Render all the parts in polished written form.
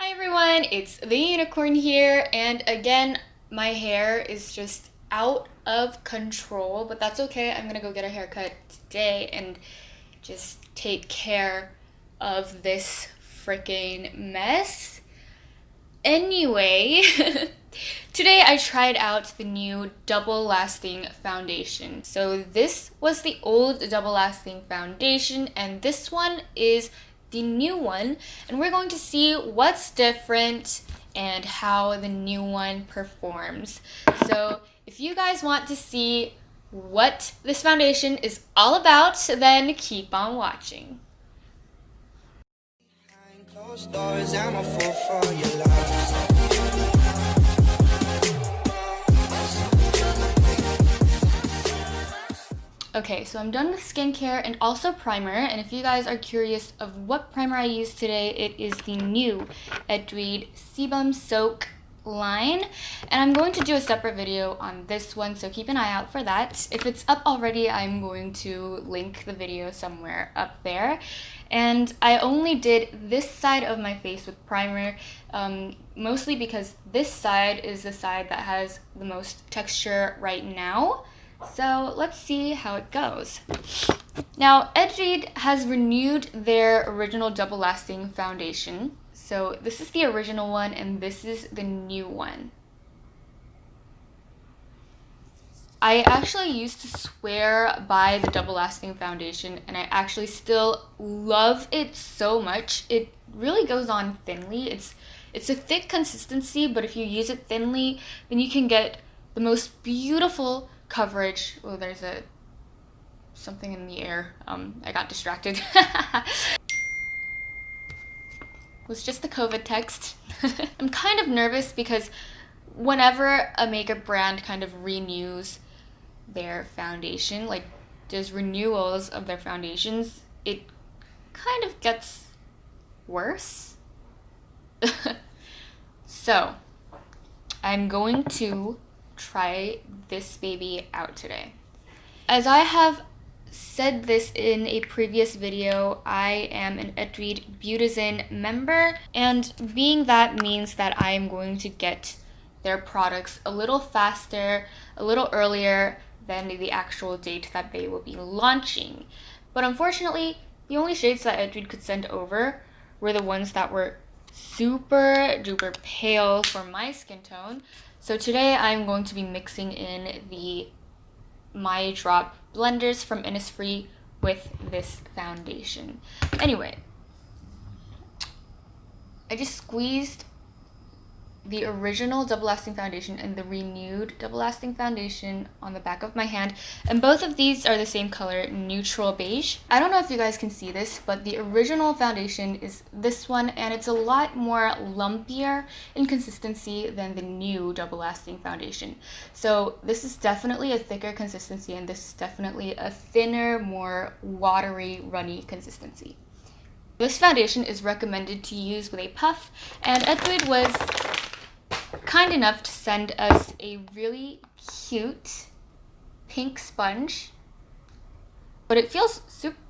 Hi everyone, it's the unicorn here, and again, my hair is just out of control, but that's okay. I'm gonna go get a haircut today and just take care of this freaking mess. Anyway, today I tried out the new Double Lasting Foundation. So this was the old Double Lasting Foundation, and this one is the new one, and we're going to see what's different and how the new one performs. So if you guys want to see what this foundation is all about, then keep on watching. Closed doors, I'm a fool for your love. Okay, so I'm done with skincare and also primer, and if you guys are curious of what primer I use today, it is the new Etude Sebum Soak line, and I'm going to do a separate video on this one, so keep an eye out for that. If it's up already, I'm going to link the video somewhere up there. And I only did this side of my face with primer, mostly because this side is the side that has the most texture right now. So let's see how it goes. Now, Etude has renewed their original Double Lasting Foundation. So this is the original one and this is the new one. I actually used to swear by the Double Lasting Foundation, and I actually still love it so much. It really goes on thinly. It's a thick consistency, but if you use it thinly, then you can get the most beautiful coverage. Oh, there's something in the air. I got distracted. It was just the COVID text. I'm kind of nervous because whenever a makeup brand kind of renews their foundation, like does renewals of their foundations, it kind of gets worse. So I'm going to try this baby out today. As I have said this in a previous video, I am an Etude Beautician member, and being that means that I am going to get their products a little faster, a little earlier than the actual date that they will be launching. But unfortunately, the only shades that Etude could send over were the ones that were super duper pale for my skin tone. So today I'm going to be mixing in the My Drop blenders from Innisfree with this foundation. Anyway, I just squeezed the original Double Lasting Foundation and the renewed Double Lasting Foundation on the back of my hand, and both of these are the same color, neutral beige. I don't know if you guys can see this, but the original foundation is this one, and it's a lot more lumpier in consistency than the new Double Lasting Foundation. So this is definitely a thicker consistency, and this is definitely a thinner, more watery, runny consistency. This foundation is recommended to use with a puff, and Etude was kind enough to send us a really cute pink sponge, but it feels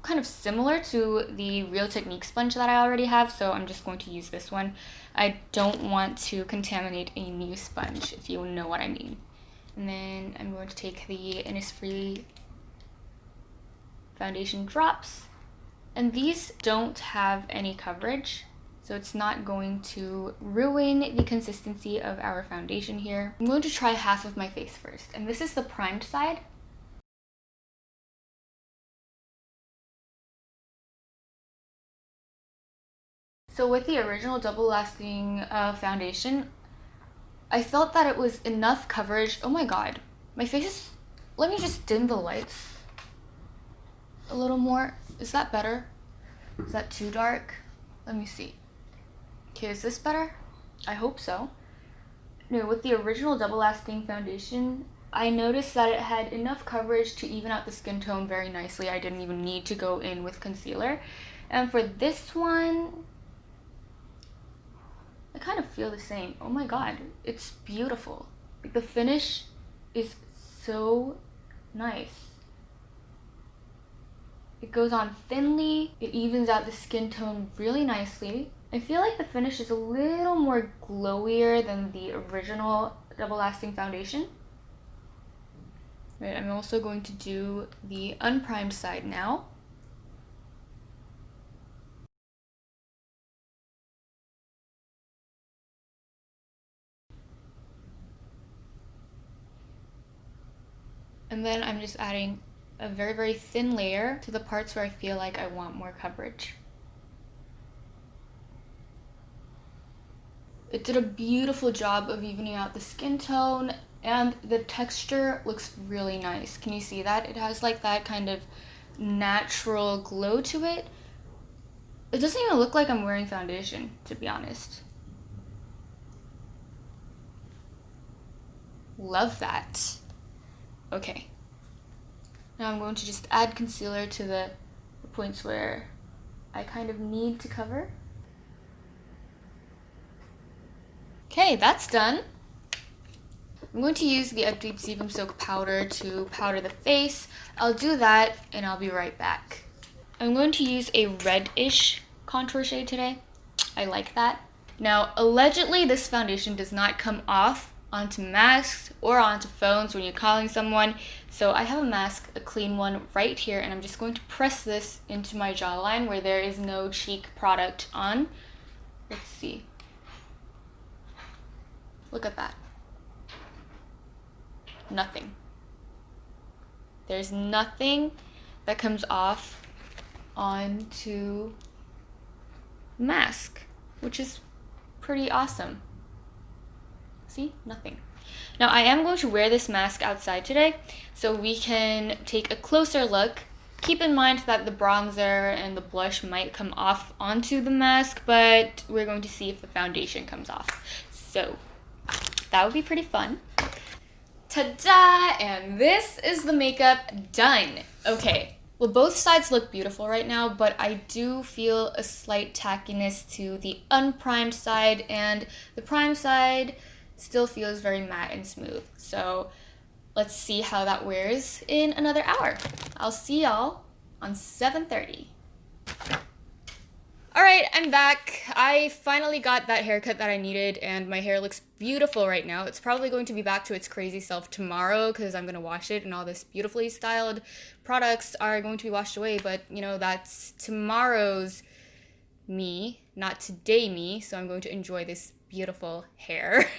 kind of similar to the Real Technique sponge that I already have, so I'm just going to use this one. I don't want to contaminate a new sponge, if you know what I mean. And then I'm going to take the Innisfree foundation drops, and these don't have any coverage, so it's not going to ruin the consistency of our foundation here. I'm going to try half of my face first, and this is the primed side. So with the original Double Lasting Foundation, I felt that it was enough coverage. Oh my god, my face is... Let me just dim the lights a little more. Is that better? Is that too dark? Let me see. Okay, is this better? I hope so. No, with the original Double Lasting Foundation, I noticed that it had enough coverage to even out the skin tone very nicely. I didn't even need to go in with concealer. And for this one, I kind of feel the same. Oh my god, it's beautiful. Like, the finish is so nice. It goes on thinly, it evens out the skin tone really nicely. I feel like the finish is a little more glowier than the original Double Lasting Foundation. Right, I'm also going to do the unprimed side now. And then I'm just adding a very, very thin layer to the parts where I feel like I want more coverage. It did a beautiful job of evening out the skin tone, and the texture looks really nice. Can you see that? It has like that kind of natural glow to it. It doesn't even look like I'm wearing foundation, to be honest. Love that. Okay. Now I'm going to just add concealer to the points where I kind of need to cover. Okay, that's done. I'm going to use the Etude Sebum Soak Powder to powder the face. I'll do that and I'll be right back. I'm going to use a reddish contour shade today. I like that. Now, allegedly this foundation does not come off onto masks or onto phones when you're calling someone. So I have a mask, a clean one right here, and I'm just going to press this into my jawline where there is no cheek product on. Let's see. Look at that. Nothing. There's nothing that comes off onto mask, which is pretty awesome. See? Nothing. Now I am going to wear this mask outside today so we can take a closer look. Keep in mind that the bronzer and the blush might come off onto the mask, but we're going to see if the foundation comes off. So that would be pretty fun. Ta-da! And this is the makeup done. Okay, well both sides look beautiful right now, but I do feel a slight tackiness to the unprimed side, and the primed side still feels very matte and smooth. So let's see how that wears in another hour. I'll see y'all on 7:30. All right, I'm back. I finally got that haircut that I needed, and my hair looks beautiful right now. It's probably going to be back to its crazy self tomorrow because I'm gonna wash it and all this beautifully styled products are going to be washed away, but you know, that's tomorrow's me, not today me, so I'm going to enjoy this beautiful hair.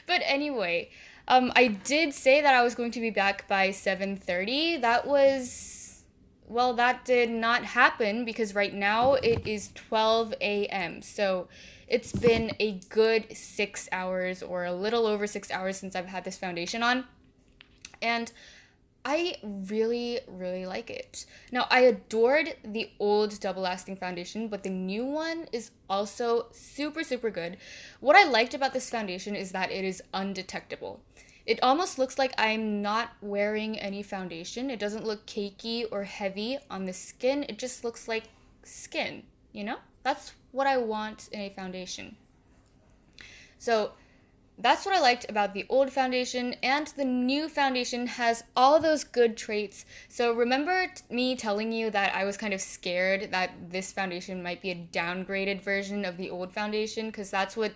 But anyway, I did say that I was going to be back by 7:30. That did not happen because right now it is 12 a.m. So it's been a good 6 hours or a little over 6 hours since I've had this foundation on. And I really, really like it. Now, I adored the old Double Lasting Foundation, but the new one is also super, super good. What I liked about this foundation is that it is undetectable. It almost looks like I'm not wearing any foundation. It doesn't look cakey or heavy on the skin. It just looks like skin, you know? That's what I want in a foundation. So that's what I liked about the old foundation, and the new foundation has all those good traits. So remember me telling you that I was kind of scared that this foundation might be a downgraded version of the old foundation, because that's what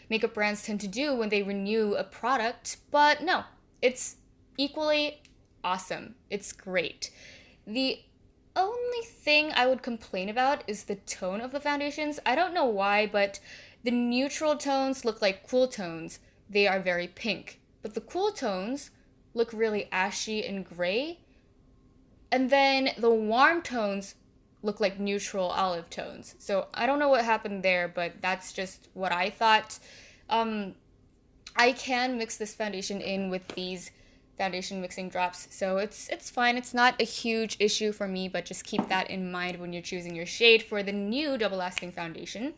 makeup brands tend to do when they renew a product. But no, it's equally awesome. It's great. The only thing I would complain about is the tone of the foundations. I don't know why, but the neutral tones look like cool tones. They are very pink, but the cool tones look really ashy and gray. And then the warm tones look like neutral olive tones. So I don't know what happened there, but that's just what I thought. I can mix this foundation in with these foundation mixing drops, so it's fine. It's not a huge issue for me, but just keep that in mind when you're choosing your shade for the new Double Lasting Foundation.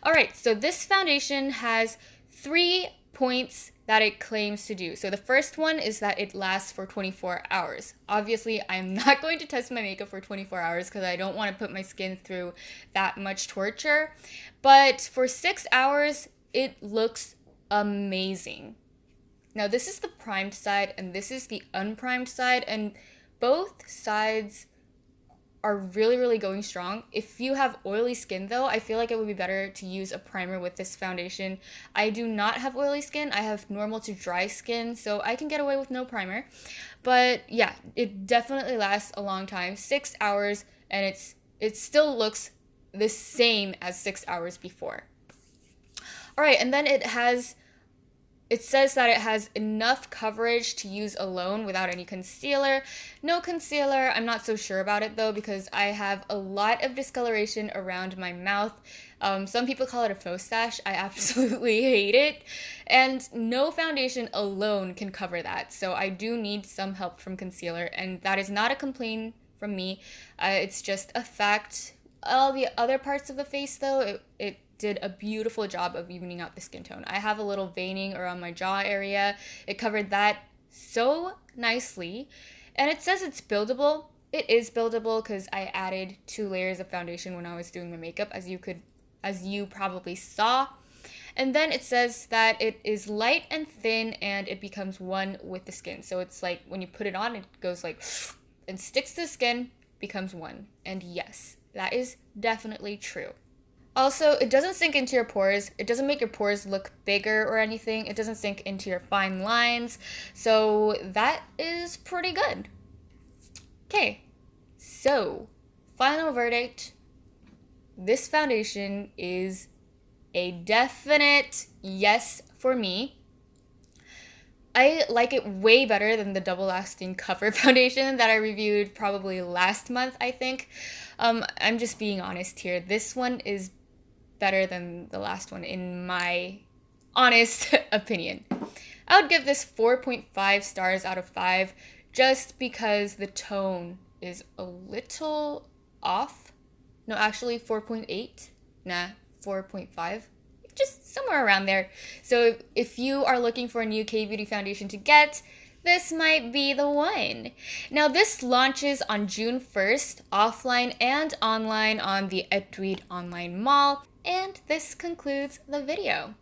All right, so this foundation has 3 points that it claims to do. So the first one is that it lasts for 24 hours. Obviously, I'm not going to test my makeup for 24 hours because I don't want to put my skin through that much torture. But for 6 hours, it looks amazing. Now, this is the primed side and this is the unprimed side, and both sides are really, really going strong. If you have oily skin though, I feel like it would be better to use a primer with this foundation. I do not have oily skin. I have normal to dry skin, so I can get away with no primer. But yeah, it definitely lasts a long time, 6 hours, and it still looks the same as 6 hours before. All right, and then it says that it has enough coverage to use alone without any concealer. No concealer, I'm not so sure about it though, because I have a lot of discoloration around my mouth. Some people call it a faux stash. I absolutely hate it. And no foundation alone can cover that. So I do need some help from concealer, and that is not a complaint from me. It's just a fact. All the other parts of the face though, it did a beautiful job of evening out the skin tone. I have a little veining around my jaw area. It covered that so nicely. And it says it's buildable. It is buildable because I added 2 layers of foundation when I was doing my makeup, as you probably saw. And then it says that it is light and thin and it becomes one with the skin. So it's like when you put it on, it goes like and sticks to the skin, becomes one. And yes, that is definitely true. Also, it doesn't sink into your pores. It doesn't make your pores look bigger or anything. It doesn't sink into your fine lines. So that is pretty good. Okay, so final verdict. This foundation is a definite yes for me. I like it way better than the Double Lasting Cover Foundation that I reviewed probably last month, I think. I'm just being honest here. This one is better than the last one in my honest opinion. I would give this 4.5 stars out of 5 just because the tone is a little off. No, actually 4.8. Nah, 4.5. Just somewhere around there. So if you are looking for a new K-beauty foundation to get, this might be the one. Now this launches on June 1st, offline and online on the Etude online mall. And this concludes the video.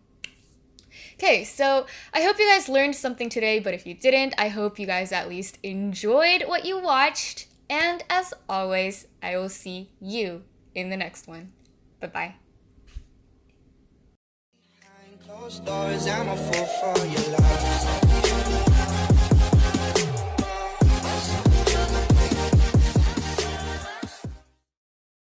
Okay, so I hope you guys learned something today, but if you didn't, I hope you guys at least enjoyed what you watched. And as always, I will see you in the next one. Bye-bye. Closed doors, I'm a fool for your love.